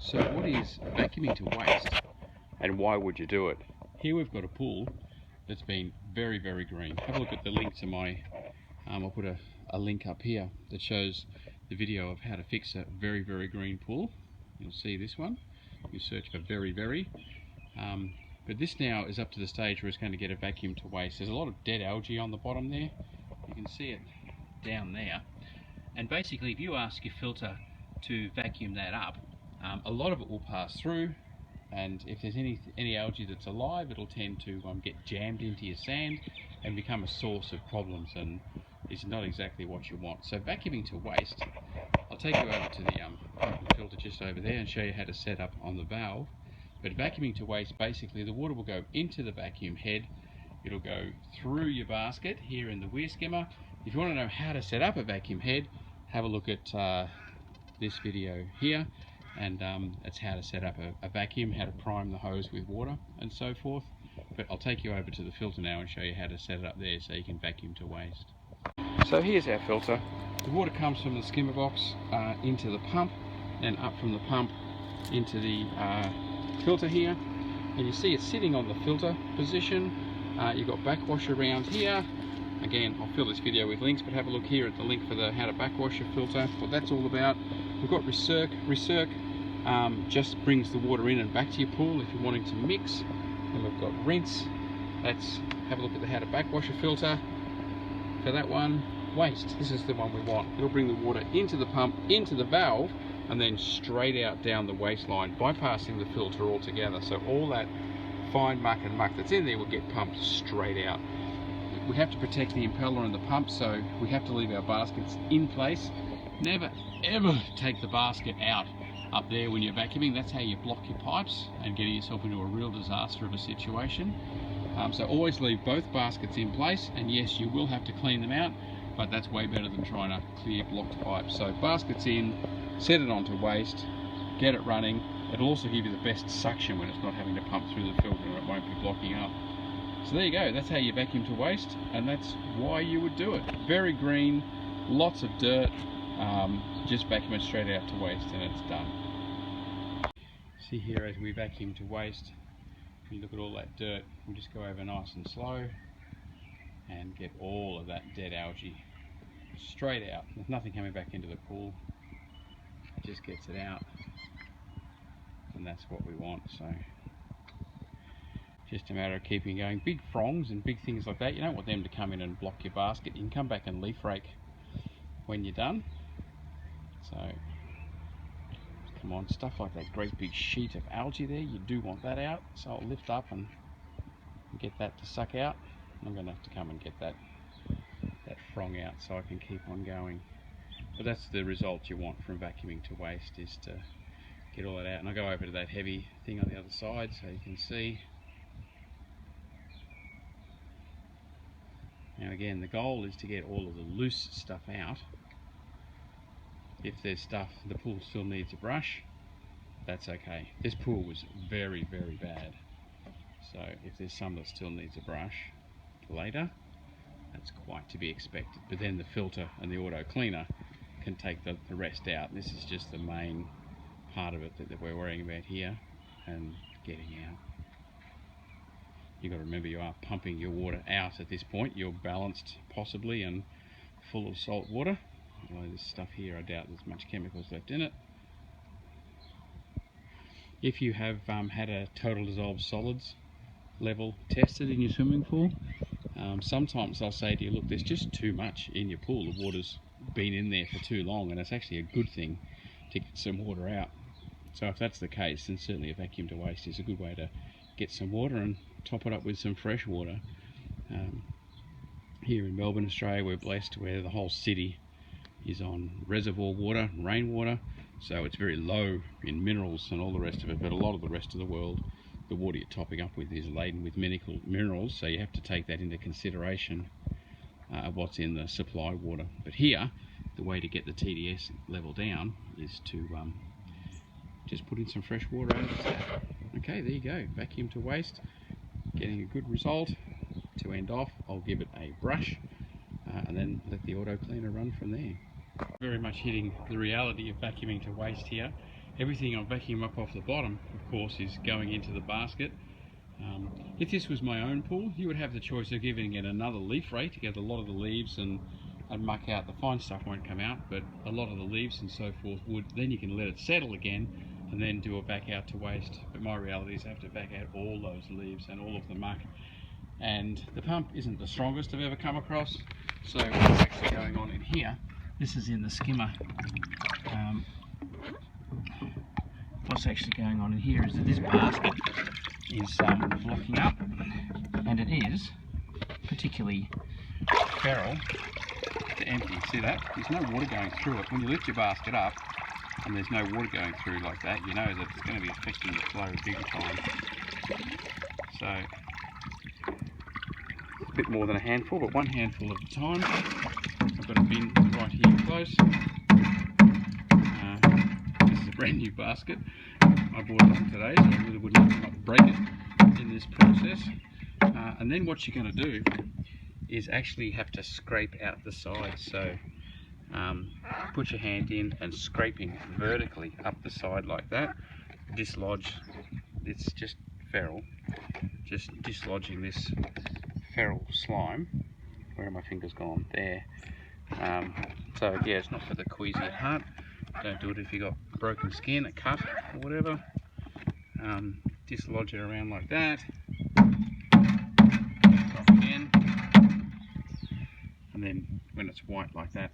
So what is vacuuming to waste and why would you do it? Here we've got a pool that's been very, very green. Have a look at the link to my, I'll put a link up here that shows the video of how to fix a very, very green pool. You'll see this one. You search for very, very. But this now is up to the stage where it's going to get a vacuum to waste. There's a lot of dead algae on the bottom there. You can see it down there. And basically if you ask your filter to vacuum that up, a lot of it will pass through, and if there's any algae that's alive, it'll tend to get jammed into your sand and become a source of problems, and is not exactly what you want. So vacuuming to waste, I'll take you over to the pumping filter just over there and show you how to set up on the valve. But vacuuming to waste, basically the water will go into the vacuum head, it'll go through your basket here in the weir skimmer. If you want to know how to set up a vacuum head, have a look at this video here, and it's how to set up a vacuum, how to prime the hose with water and so forth. But I'll take you over to the filter now and show you how to set it up there so you can vacuum to waste. So here's our filter. The water comes from the skimmer box into the pump, and up from the pump into the filter here, and you see it's sitting on the filter position. You've got backwash around here. Again, I'll fill this video with links, but have a look here at the link for the how to backwash your filter, what that's all about. We've got recirc. Recirc just brings the water in and back to your pool if you're wanting to mix. And we've got rinse. Let's have a look at the how to backwash a filter. For that one, waste. This is the one we want. It'll bring the water into the pump, into the valve, and then straight out down the waistline, bypassing the filter altogether. So all that fine muck and muck that's in there will get pumped straight out. We have to protect the impeller and the pump, so we have to leave our baskets in place. Never ever take the basket out up there when you're vacuuming. That's how you block your pipes and getting yourself into a real disaster of a situation. So always leave both baskets in place, and yes, you will have to clean them out, but that's way better than trying to clear blocked pipes. So baskets in, set it onto waste, get it running. It'll also give you the best suction when it's not having to pump through the filter, and it won't be blocking up. So there you go, that's how you vacuum to waste, and that's why you would do it. Very green, lots of dirt, just vacuum it straight out to waste and it's done. See here, as we vacuum to waste, you look at all that dirt, we just go over nice and slow and get all of that dead algae straight out. There's nothing coming back into the pool, it just gets it out, and that's what we want. So just a matter of keeping going. Big fronds and big things like that, you don't want them to come in and block your basket. You can come back and leaf rake when you're done. So come on, stuff like that great big sheet of algae there, you do want that out. So I'll lift up and get that to suck out. I'm going to have to come and get that frong out so I can keep on going. But that's the result you want from vacuuming to waste, is to get all that out. And I'll go over to that heavy thing on the other side so you can see. Now again, the goal is to get all of the loose stuff out. If there's stuff, the pool still needs a brush, that's okay. This pool was very, very bad. So if there's some that still needs a brush later, that's quite to be expected. But then the filter and the auto cleaner can take the rest out. This is just the main part of it that we're worrying about here and getting out. You've got to remember, you are pumping your water out at this point. You're balanced possibly and full of salt water. Although this stuff here, I doubt there's much chemicals left in it. If you have had a total dissolved solids level tested in your swimming pool, sometimes I'll say to you, look, there's just too much in your pool. The water's been in there for too long, and it's actually a good thing to get some water out. So if that's the case, then certainly a vacuum to waste is a good way to get some water and top it up with some fresh water. Here in Melbourne, Australia, we're blessed where the whole city is on reservoir water, rainwater, so it's very low in minerals and all the rest of it. But a lot of the rest of the world, the water you're topping up with is laden with minerals, so you have to take that into consideration of what's in the supply water. But here, the way to get the TDS level down is to just put in some fresh water out of the tap. Okay, there you go, vacuum to waste, getting a good result. To end off, I'll give it a brush and then let the auto cleaner run from there. Very much hitting the reality of vacuuming to waste here. Everything I vacuum up off the bottom, of course, is going into the basket. If this was my own pool, you would have the choice of giving it another leaf rake to get a lot of the leaves and muck out. The fine stuff won't come out, but a lot of the leaves and so forth would. Then you can let it settle again and then do a back out to waste. But my reality is I have to back out all those leaves and all of the muck. And the pump isn't the strongest I've ever come across. So what's actually going on in here, this is in the skimmer. What's actually going on in here is that this basket is blocking up, and it is particularly feral to empty. See that? There's no water going through it. When you lift your basket up and there's no water going through like that, you know that it's going to be affecting the flow big time. So a bit more than a handful, but one handful at a time. I've got a bin right here close. This is a brand new basket. I bought it on today, so I really would not break it in this process. And then what you're going to do is actually have to scrape out the sides. So put your hand in and scraping vertically up the side like that. Dislodge, it's just feral, just dislodging this feral slime. Where are my fingers gone? There. So yeah, it's not for the queasy at heart. Don't do it if you've got broken skin, a cut or whatever. Dislodge it around like that. Drop again. And then when it's white like that,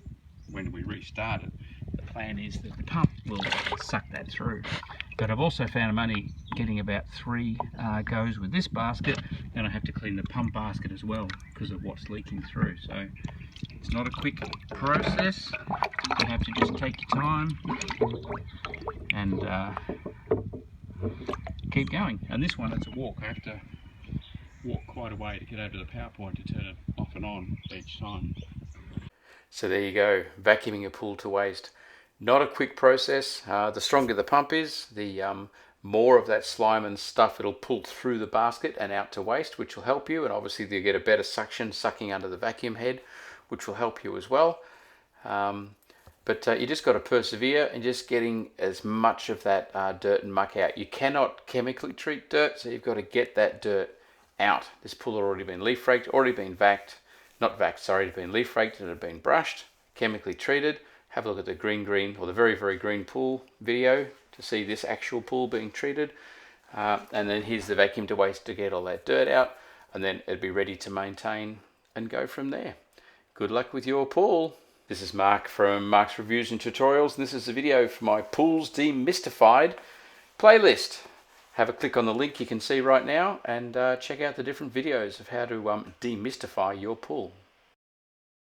when we restart it, the plan is that the pump will suck that through. But I've also found I'm only getting about 3 goes with this basket, and I have to clean the pump basket as well because of what's leaking through. So it's not a quick process. You have to just take your time and keep going. And this one, it's a walk. I have to walk quite a way to get over to the power point to turn it off and on each time. So there you go, vacuuming a pool to waste. Not a quick process. The stronger the pump is, the more of that slime and stuff it'll pull through the basket and out to waste, which will help you. And obviously you get a better suction sucking under the vacuum head, which will help you as well. But you just got to persevere in just getting as much of that dirt and muck out. You cannot chemically treat dirt, so you've got to get that dirt out. This pool had already been leaf raked, already been vacked, not vacked, sorry, it had been leaf raked and it had been brushed, chemically treated. Have a look at the green or the very green pool video to see this actual pool being treated. And then here's the vacuum to waste to get all that dirt out, and then it'd be ready to maintain and go from there. Good luck with your pool. This is Mark from Mark's Reviews and Tutorials, and this is a video for my Pools Demystified playlist. Have a click on the link you can see right now and check out the different videos of how to demystify your pool.